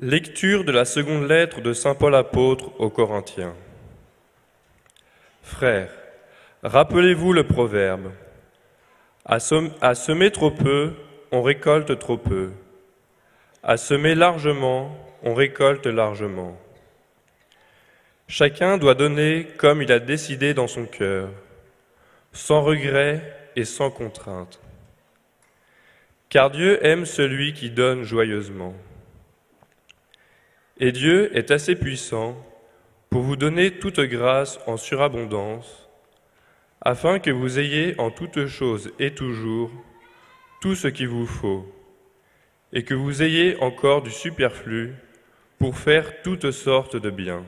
Lecture de la seconde lettre de saint Paul apôtre aux Corinthiens. Frères, rappelez-vous le proverbe. À semer trop peu, on récolte trop peu. À semer largement, on récolte largement. Chacun doit donner comme il a décidé dans son cœur, sans regret et sans contrainte. Car Dieu aime celui qui donne joyeusement. Et Dieu est assez puissant pour vous donner toute grâce en surabondance, afin que vous ayez en toutes choses et toujours tout ce qu'il vous faut, et que vous ayez encore du superflu pour faire toutes sortes de biens.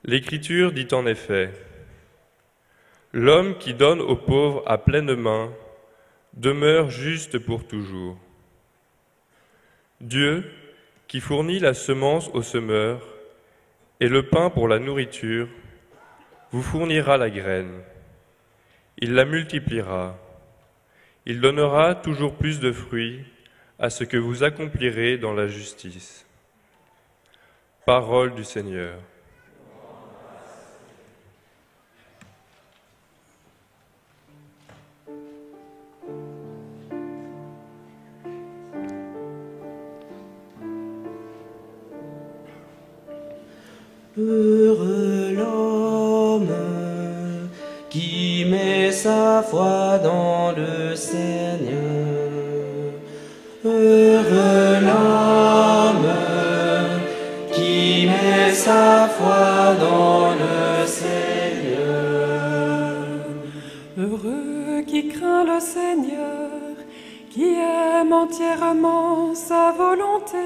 L'Écriture dit en effet, « L'homme qui donne aux pauvres à pleine main demeure juste pour toujours. » Dieu, qui fournit la semence au semeur et le pain pour la nourriture, vous fournira la graine. Il la multipliera. Il donnera toujours plus de fruits à ce que vous accomplirez dans la justice. Parole du Seigneur. Heureux l'homme qui met sa foi dans le Seigneur. Heureux l'homme qui met sa foi dans le Seigneur. Heureux qui craint le Seigneur, qui aime entièrement sa volonté.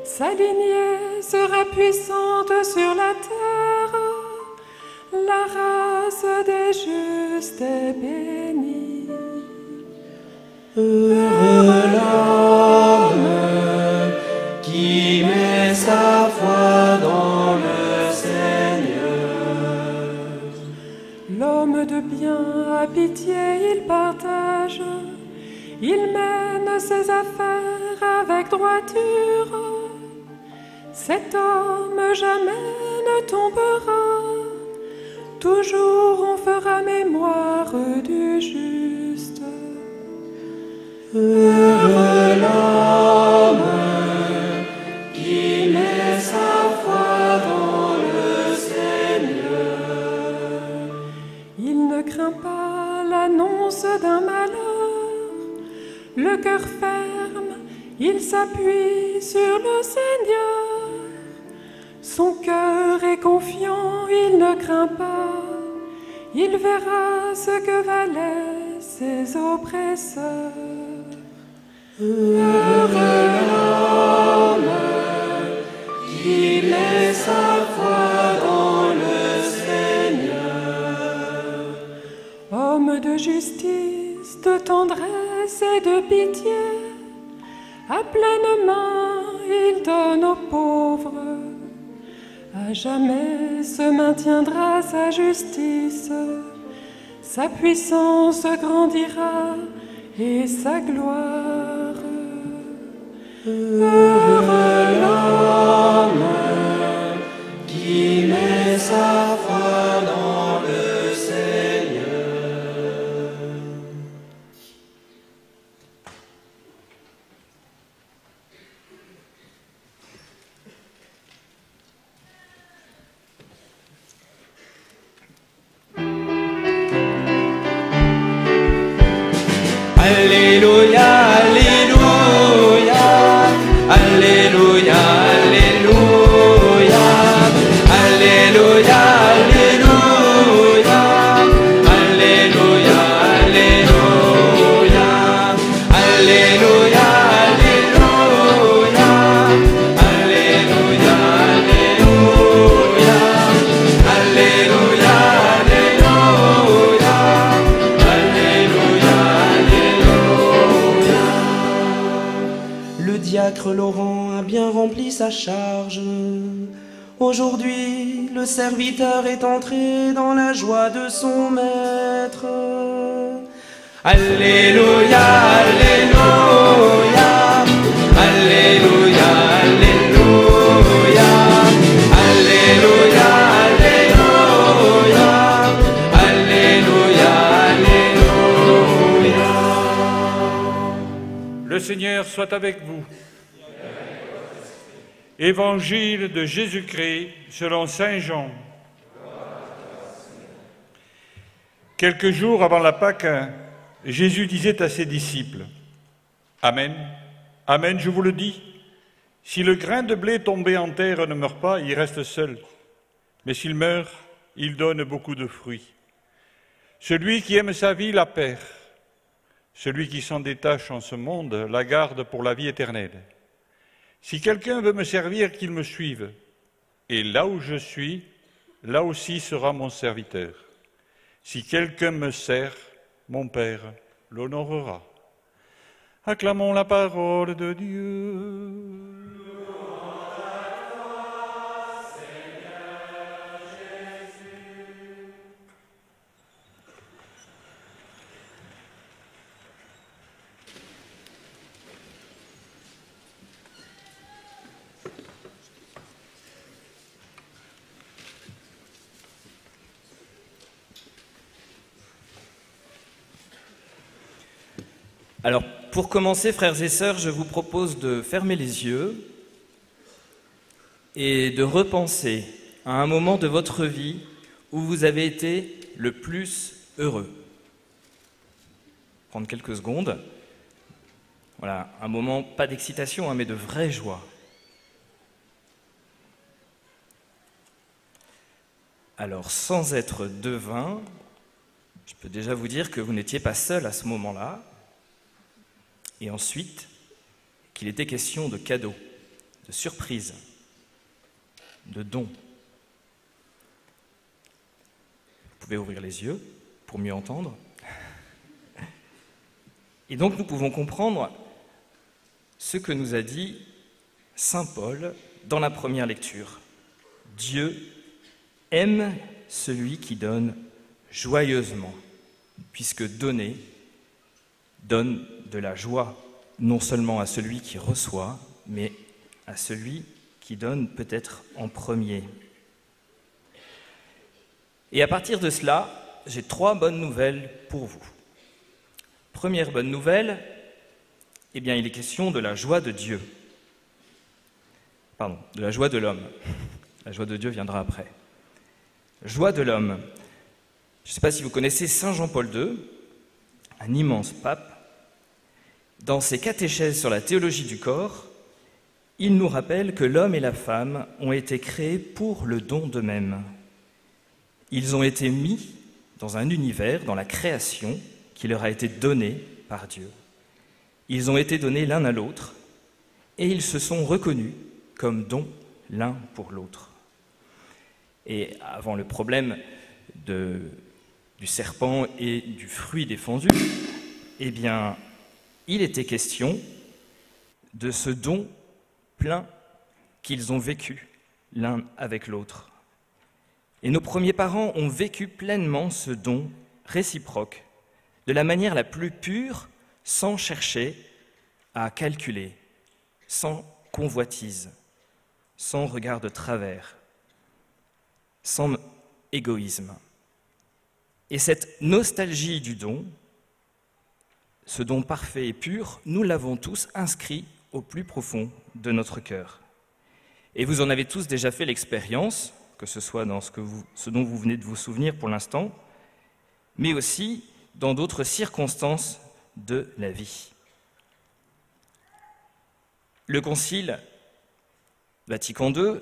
Sa lignée sera puissante sur la terre, la race des justes est bénie. Heureux l'homme qui met sa foi dans le Seigneur. L'homme de bien a pitié, il partage, il mène ses affaires avec droiture. Cet homme jamais ne tombera, toujours on fera mémoire du juste. Heureux l'homme qui met sa foi dans le Seigneur. Il ne craint pas l'annonce d'un malheur, le cœur ferme, il s'appuie sur le Seigneur. Son cœur est confiant, il ne craint pas, il verra ce que valaient ses oppresseurs. Heureux l'homme qui met sa foi dans le Seigneur. Homme de justice, de tendresse et de pitié, à pleine main il donne aux pauvres. À jamais se maintiendra sa justice, sa puissance grandira et sa gloire. Heureux l'homme qui met sa foi dans le Seigneur. Alléluia, Alléluia, Alléluia, Alléluia, Alléluia, Alléluia, Alléluia, Alléluia, Alléluia, Alléluia, Alléluia, Le diacre Laurent a bien rempli sa charge. Aujourd'hui, le serviteur est entré dans la joie de son maître. Alléluia, Alléluia, Alléluia. Le Seigneur soit avec vous. Évangile de Jésus-Christ selon saint Jean. Quelques jours avant la Pâque, Jésus disait à ses disciples, « Amen, Amen, je vous le dis, si le grain de blé tombé en terre ne meurt pas, il reste seul. Mais s'il meurt, il donne beaucoup de fruits. Celui qui aime sa vie la perd. Celui qui s'en détache en ce monde la garde pour la vie éternelle. Si quelqu'un veut me servir, qu'il me suive. Et là où je suis, là aussi sera mon serviteur. Si quelqu'un me sert, mon Père l'honorera. » Acclamons la parole de Dieu. Alors, pour commencer, frères et sœurs, je vous propose de fermer les yeux et de repenser à un moment de votre vie où vous avez été le plus heureux. Prendre quelques secondes. Voilà, un moment, pas d'excitation, mais de vraie joie. Alors, sans être devin, je peux déjà vous dire que vous n'étiez pas seul à ce moment-là. Et ensuite, qu'il était question de cadeaux, de surprises, de dons. Vous pouvez ouvrir les yeux pour mieux entendre. Et donc nous pouvons comprendre ce que nous a dit saint Paul dans la première lecture. Dieu aime celui qui donne joyeusement, puisque donner donne de la joie, non seulement à celui qui reçoit, mais à celui qui donne peut-être en premier. Et à partir de cela, j'ai 3 bonnes nouvelles pour vous. Première bonne nouvelle, eh bien, il est question de la joie de Dieu. Pardon, de la joie de l'homme. La joie de Dieu viendra après. Joie de l'homme. Je ne sais pas si vous connaissez saint Jean-Paul II, un immense pape. Dans ses catéchèses sur la théologie du corps, il nous rappelle que l'homme et la femme ont été créés pour le don d'eux-mêmes. Ils ont été mis dans un univers, dans la création, qui leur a été donnée par Dieu. Ils ont été donnés l'un à l'autre et ils se sont reconnus comme dons l'un pour l'autre. Et avant le problème du serpent et du fruit défendu, eh bien, il était question de ce don plein qu'ils ont vécu l'un avec l'autre. Et nos premiers parents ont vécu pleinement ce don réciproque, de la manière la plus pure, sans chercher à calculer, sans convoitise, sans regard de travers, sans égoïsme. Et cette nostalgie du don, ce don parfait et pur, nous l'avons tous inscrit au plus profond de notre cœur. Et vous en avez tous déjà fait l'expérience, que ce soit dans ce dont vous venez de vous souvenir pour l'instant, mais aussi dans d'autres circonstances de la vie. Le Concile Vatican II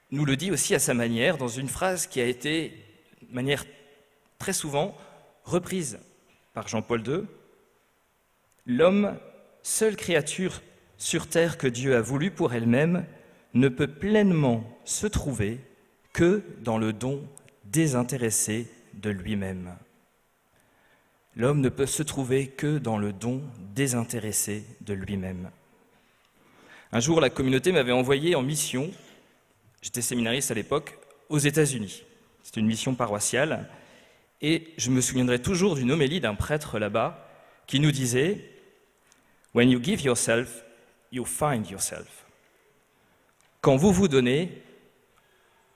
nous le dit aussi à sa manière, dans une phrase qui a été, de manière très souvent, reprise par Jean-Paul II. L'homme, seule créature sur terre que Dieu a voulu pour elle-même, ne peut pleinement se trouver que dans le don désintéressé de lui-même. L'homme ne peut se trouver que dans le don désintéressé de lui-même. Un jour, la communauté m'avait envoyé en mission, j'étais séminariste à l'époque, aux États-Unis. C'était une mission paroissiale, et je me souviendrai toujours d'une homélie d'un prêtre là-bas qui nous disait « When you give yourself, you find yourself ». Quand vous vous donnez,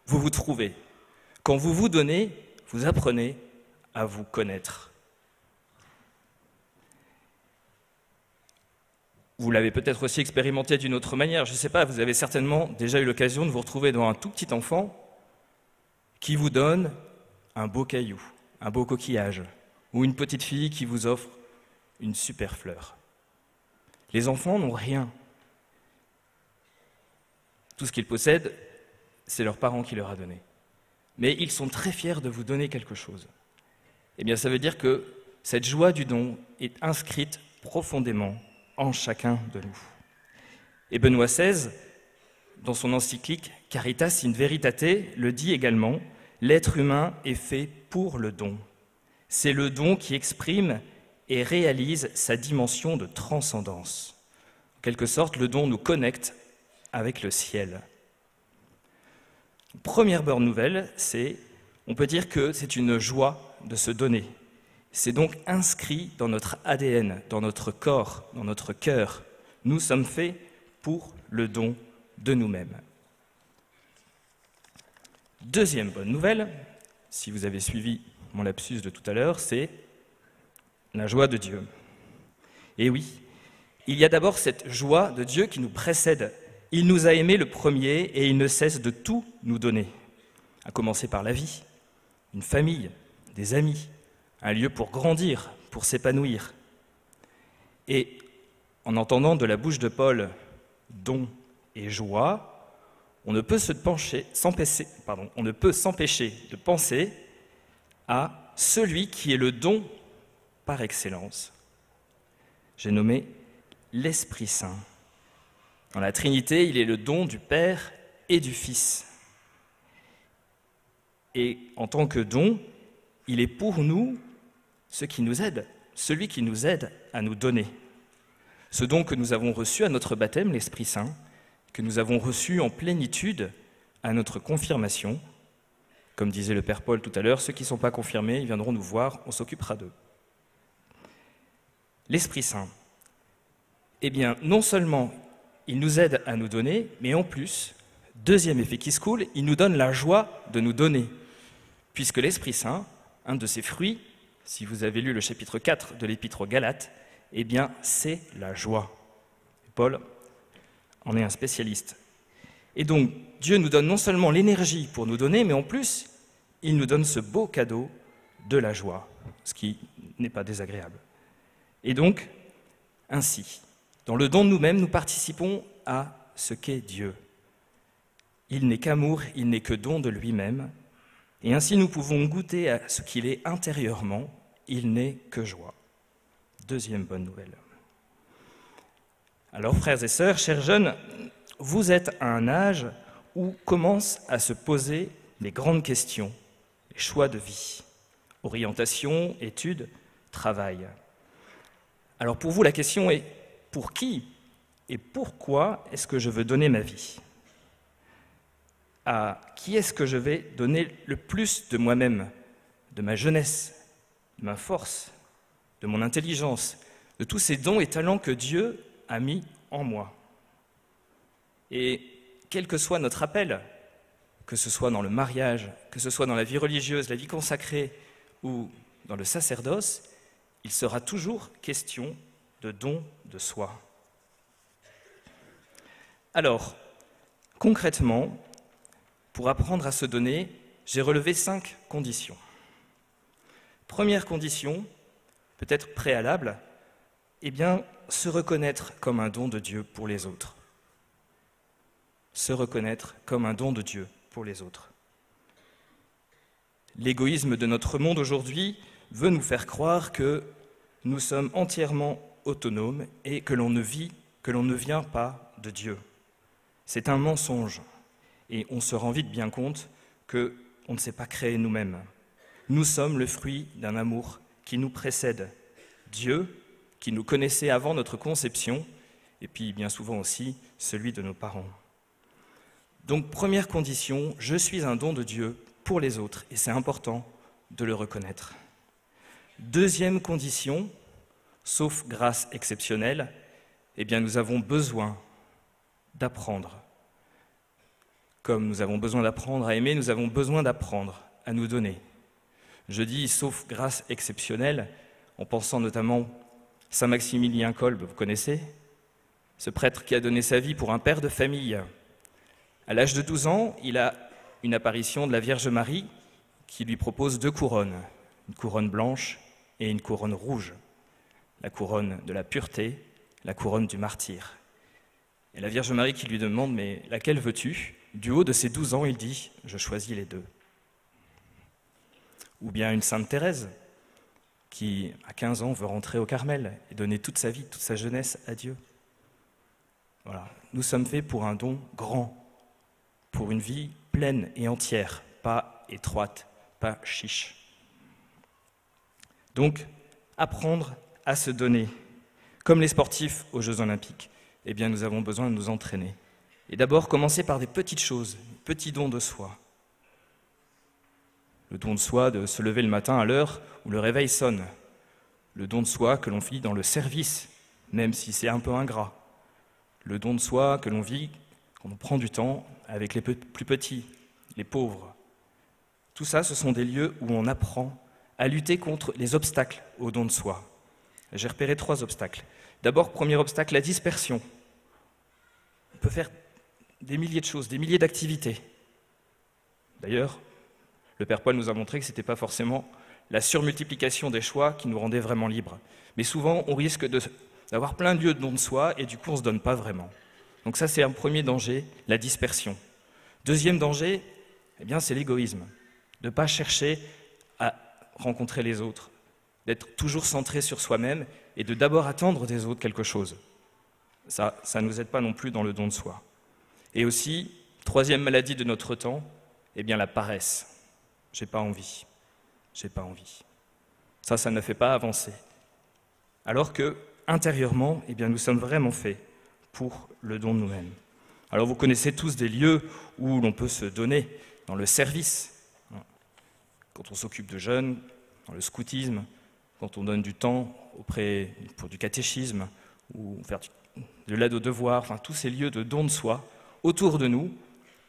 vous vous trouvez. Quand vous vous donnez, vous apprenez à vous connaître. Vous l'avez peut-être aussi expérimenté d'une autre manière, je ne sais pas, vous avez certainement déjà eu l'occasion de vous retrouver devant un tout petit enfant qui vous donne un beau caillou, un beau coquillage, ou une petite fille qui vous offre une super fleur. Les enfants n'ont rien. Tout ce qu'ils possèdent, c'est leurs parents qui leur a donné. Mais ils sont très fiers de vous donner quelque chose. Eh bien, ça veut dire que cette joie du don est inscrite profondément en chacun de nous. Et Benoît XVI, dans son encyclique Caritas in Veritate, le dit également, l'être humain est fait pour le don. C'est le don qui exprime et réalise sa dimension de transcendance. En quelque sorte, le don nous connecte avec le ciel. Première bonne nouvelle, on peut dire que c'est une joie de se donner. C'est donc inscrit dans notre ADN, dans notre corps, dans notre cœur. Nous sommes faits pour le don de nous-mêmes. Deuxième bonne nouvelle, si vous avez suivi mon lapsus de tout à l'heure, c'est la joie de Dieu. Et oui, il y a d'abord cette joie de Dieu qui nous précède. Il nous a aimés le premier et il ne cesse de tout nous donner, à commencer par la vie, une famille, des amis, un lieu pour grandir, pour s'épanouir. Et en entendant de la bouche de Paul don et joie, on ne peut s'empêcher de penser à celui qui est le don par excellence. J'ai nommé l'Esprit Saint. Dans la Trinité, il est le don du Père et du Fils. Et en tant que don, il est pour nous ce qui nous aide, celui qui nous aide à nous donner. Ce don que nous avons reçu à notre baptême, l'Esprit Saint, que nous avons reçu en plénitude à notre confirmation. Comme disait le Père Paul tout à l'heure, ceux qui ne sont pas confirmés, ils viendront nous voir, on s'occupera d'eux. L'Esprit Saint, eh bien, non seulement il nous aide à nous donner, mais en plus, deuxième effet qui se coule, il nous donne la joie de nous donner. Puisque l'Esprit Saint, un de ses fruits, si vous avez lu le chapitre 4 de l'Épître aux Galates, eh bien, c'est la joie. Paul en est un spécialiste. Et donc, Dieu nous donne non seulement l'énergie pour nous donner, mais en plus, il nous donne ce beau cadeau de la joie, ce qui n'est pas désagréable. Et donc, ainsi, dans le don de nous-mêmes, nous participons à ce qu'est Dieu. Il n'est qu'amour, il n'est que don de lui-même, et ainsi nous pouvons goûter à ce qu'il est intérieurement, il n'est que joie. Deuxième bonne nouvelle. Alors, frères et sœurs, chers jeunes, vous êtes à un âge où commencent à se poser les grandes questions, les choix de vie, orientation, études, travail. Alors pour vous, la question est, pour qui et pourquoi est-ce que je veux donner ma vie ? À qui est-ce que je vais donner le plus de moi-même, de ma jeunesse, de ma force, de mon intelligence, de tous ces dons et talents que Dieu a mis en moi ? Et quel que soit notre appel, que ce soit dans le mariage, que ce soit dans la vie religieuse, la vie consacrée ou dans le sacerdoce, il sera toujours question de don de soi. Alors, concrètement, pour apprendre à se donner, j'ai relevé 5 conditions. Première condition, peut-être préalable, eh bien, se reconnaître comme un don de Dieu pour les autres. Se reconnaître comme un don de Dieu pour les autres. L'égoïsme de notre monde aujourd'hui veut nous faire croire que nous sommes entièrement autonomes et que l'on ne vient pas de Dieu. C'est un mensonge et on se rend vite bien compte qu'on ne s'est pas créé nous-mêmes. Nous sommes le fruit d'un amour qui nous précède. Dieu, qui nous connaissait avant notre conception, et puis bien souvent aussi celui de nos parents. Donc première condition, je suis un don de Dieu pour les autres, et c'est important de le reconnaître. Deuxième condition, sauf grâce exceptionnelle, eh bien nous avons besoin d'apprendre. Comme nous avons besoin d'apprendre à aimer, nous avons besoin d'apprendre à nous donner. Je dis sauf grâce exceptionnelle, en pensant notamment Saint Maximilien Kolbe, vous connaissez ? ce prêtre qui a donné sa vie pour un père de famille. À l'âge de 12 ans, il a une apparition de la Vierge Marie qui lui propose 2 couronnes, une couronne blanche et une couronne rouge, la couronne de la pureté, la couronne du martyr. Et la Vierge Marie qui lui demande « Mais laquelle veux-tu » Du haut de ses 12 ans, il dit « Je choisis les 2 ». Ou bien une Sainte Thérèse qui, à 15 ans, veut rentrer au Carmel et donner toute sa vie, toute sa jeunesse à Dieu. Voilà. Nous sommes faits pour un don grand, pour une vie pleine et entière, pas étroite, pas chiche. Donc, apprendre à se donner. Comme les sportifs aux Jeux Olympiques, eh bien, nous avons besoin de nous entraîner. Et d'abord, commencer par des petites choses, petits dons de soi. Le don de soi de se lever le matin à l'heure où le réveil sonne. Le don de soi que l'on vit dans le service, même si c'est un peu ingrat. Le don de soi que l'on vit quand on prend du temps avec les plus petits, les pauvres. Tout ça, ce sont des lieux où on apprend à lutter contre les obstacles au don de soi. J'ai repéré 3 obstacles. D'abord, premier obstacle, la dispersion. On peut faire des milliers de choses, des milliers d'activités. D'ailleurs, le Père Paul nous a montré que ce n'était pas forcément la surmultiplication des choix qui nous rendait vraiment libres. Mais souvent, on risque d'avoir plein de lieux de don de soi et du coup, on ne se donne pas vraiment. Donc ça, c'est un premier danger, la dispersion. Deuxième danger, eh bien, c'est l'égoïsme. De ne pas chercher à rencontrer les autres, d'être toujours centré sur soi-même et de d'abord attendre des autres quelque chose. Ça ne nous aide pas non plus dans le don de soi. Et aussi, troisième maladie de notre temps, eh bien la paresse. J'ai pas envie. Ça ne fait pas avancer. Alors que, intérieurement, eh bien, nous sommes vraiment faits pour le don de nous-mêmes. Alors vous connaissez tous des lieux où l'on peut se donner dans le service, quand on s'occupe de jeunes, dans le scoutisme, quand on donne du temps pour du catéchisme, ou faire de l'aide aux devoirs, enfin tous ces lieux de don de soi, autour de nous,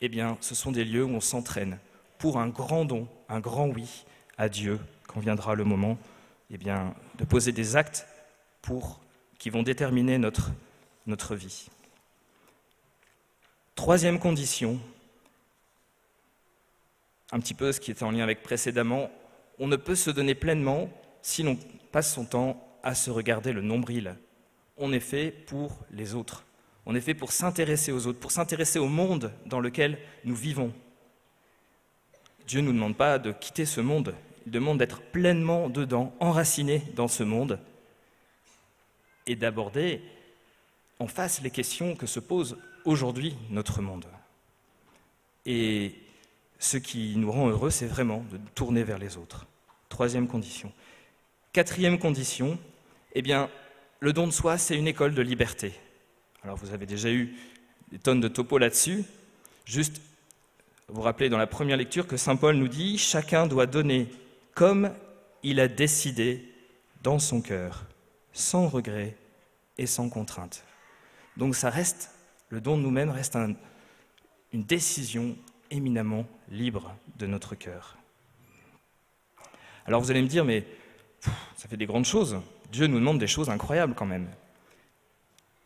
eh bien, ce sont des lieux où on s'entraîne pour un grand don, un grand oui à Dieu, quand viendra le moment eh bien, de poser des actes qui vont déterminer notre vie. Troisième condition, un petit peu ce qui était en lien avec précédemment, on ne peut se donner pleinement si l'on passe son temps à se regarder le nombril. On est fait pour les autres. On est fait pour s'intéresser aux autres, pour s'intéresser au monde dans lequel nous vivons. Dieu ne nous demande pas de quitter ce monde, il demande d'être pleinement dedans, enraciné dans ce monde, et d'aborder en face les questions que se pose aujourd'hui notre monde. Et ce qui nous rend heureux, c'est vraiment de tourner vers les autres. Troisième condition. Quatrième condition, eh bien, le don de soi, c'est une école de liberté. Alors vous avez déjà eu des tonnes de topos là-dessus. Juste vous rappelez dans la première lecture que saint Paul nous dit « Chacun doit donner comme il a décidé dans son cœur, sans regret et sans contrainte. » Donc ça reste, le don de nous-mêmes reste une décision éminemment libre de notre cœur. Alors vous allez me dire, mais ça fait des grandes choses. Dieu nous demande des choses incroyables quand même.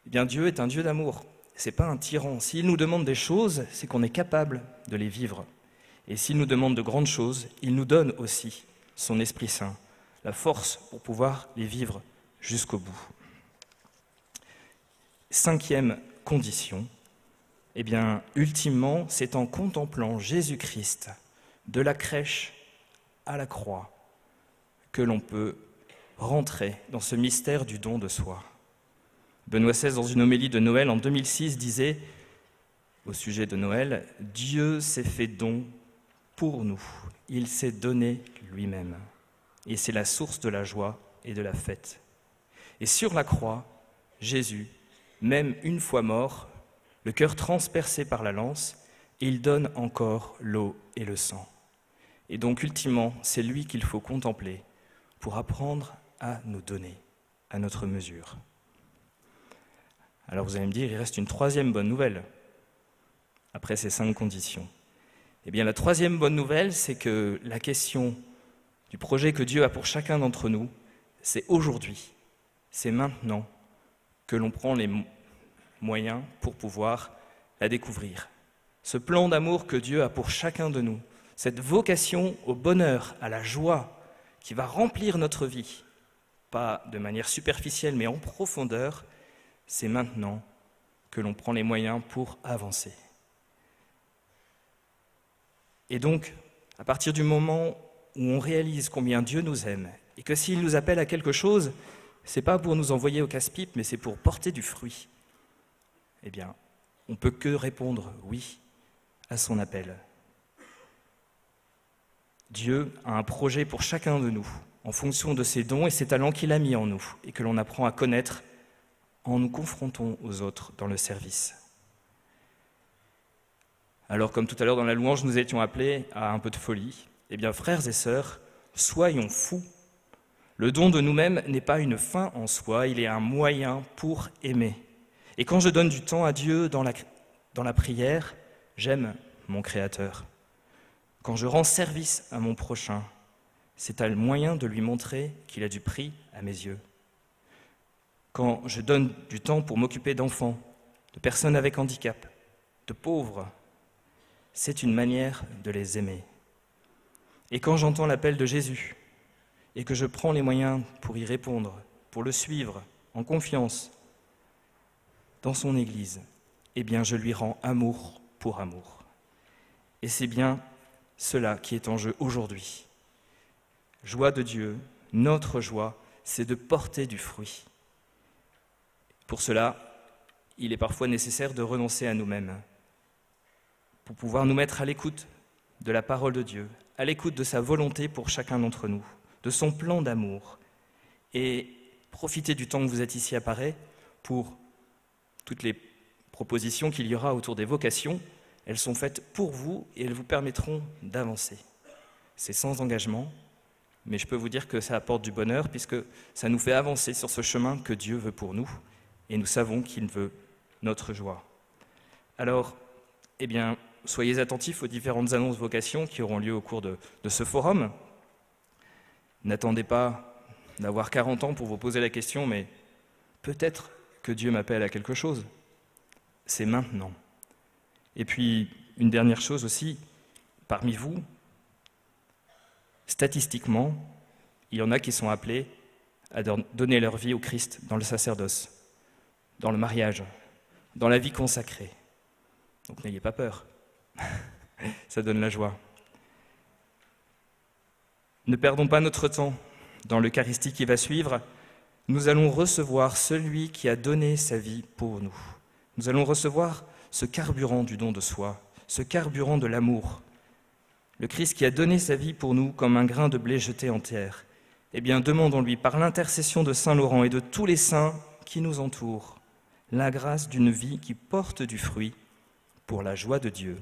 Eh bien, Dieu est un Dieu d'amour. Ce n'est pas un tyran. S'il nous demande des choses, c'est qu'on est capable de les vivre. Et s'il nous demande de grandes choses, il nous donne aussi son Esprit Saint, la force pour pouvoir les vivre jusqu'au bout. Cinquième condition, eh bien, ultimement, c'est en contemplant Jésus-Christ de la crèche à la croix que l'on peut rentrer dans ce mystère du don de soi. Benoît XVI, dans une homélie de Noël en 2006, disait au sujet de Noël, « Dieu s'est fait don pour nous, il s'est donné lui-même, et c'est la source de la joie et de la fête. » Et sur la croix, Jésus, même une fois mort, le cœur transpercé par la lance, il donne encore l'eau et le sang. Et donc, ultimement, c'est lui qu'il faut contempler pour apprendre à nous donner à notre mesure. Alors vous allez me dire, il reste une troisième bonne nouvelle, après ces 5 conditions. Eh bien, la troisième bonne nouvelle, c'est que la question du projet que Dieu a pour chacun d'entre nous, c'est aujourd'hui, c'est maintenant que l'on prend moyens pour pouvoir la découvrir. Ce plan d'amour que Dieu a pour chacun de nous, cette vocation au bonheur, à la joie qui va remplir notre vie, pas de manière superficielle mais en profondeur, c'est maintenant que l'on prend les moyens pour avancer. Et donc, à partir du moment où on réalise combien Dieu nous aime et que s'il nous appelle à quelque chose, ce n'est pas pour nous envoyer au casse-pipe, mais c'est pour porter du fruit, eh bien, on ne peut que répondre oui à son appel. Dieu a un projet pour chacun de nous, en fonction de ses dons et ses talents qu'il a mis en nous, et que l'on apprend à connaître en nous confrontant aux autres dans le service. Alors, comme tout à l'heure dans la louange, nous étions appelés à un peu de folie. Eh bien, frères et sœurs, soyons fous. Le don de nous-mêmes n'est pas une fin en soi, il est un moyen pour aimer. Et quand je donne du temps à Dieu dans la prière, j'aime mon Créateur. Quand je rends service à mon prochain, c'est un moyen de lui montrer qu'il a du prix à mes yeux. Quand je donne du temps pour m'occuper d'enfants, de personnes avec handicap, de pauvres, c'est une manière de les aimer. Et quand j'entends l'appel de Jésus et que je prends les moyens pour y répondre, pour le suivre en confiance dans son Église, eh bien je lui rends amour pour amour. Et c'est bien cela qui est en jeu aujourd'hui. Joie de Dieu, notre joie, c'est de porter du fruit. Pour cela, il est parfois nécessaire de renoncer à nous-mêmes pour pouvoir nous mettre à l'écoute de la parole de Dieu, à l'écoute de sa volonté pour chacun d'entre nous, de son plan d'amour, et profiter du temps que vous êtes ici à Paray pour toutes les propositions qu'il y aura autour des vocations. Elles sont faites pour vous et elles vous permettront d'avancer. C'est sans engagement, mais je peux vous dire que ça apporte du bonheur puisque ça nous fait avancer sur ce chemin que Dieu veut pour nous et nous savons qu'il veut notre joie. Alors, eh bien, soyez attentifs aux différentes annonces vocations qui auront lieu au cours de ce forum. N'attendez pas d'avoir 40 ans pour vous poser la question, mais peut-être que Dieu m'appelle à quelque chose. C'est maintenant. Et puis, une dernière chose aussi, parmi vous, statistiquement, il y en a qui sont appelés à donner leur vie au Christ dans le sacerdoce, dans le mariage, dans la vie consacrée. Donc n'ayez pas peur, ça donne la joie. Ne perdons pas notre temps. Dans l'Eucharistie qui va suivre, nous allons recevoir celui qui a donné sa vie pour nous. Nous allons recevoir ce carburant du don de soi, ce carburant de l'amour. Le Christ qui a donné sa vie pour nous comme un grain de blé jeté en terre. Eh bien, demandons-lui, par l'intercession de Saint Laurent et de tous les saints qui nous entourent, la grâce d'une vie qui porte du fruit pour la joie de Dieu.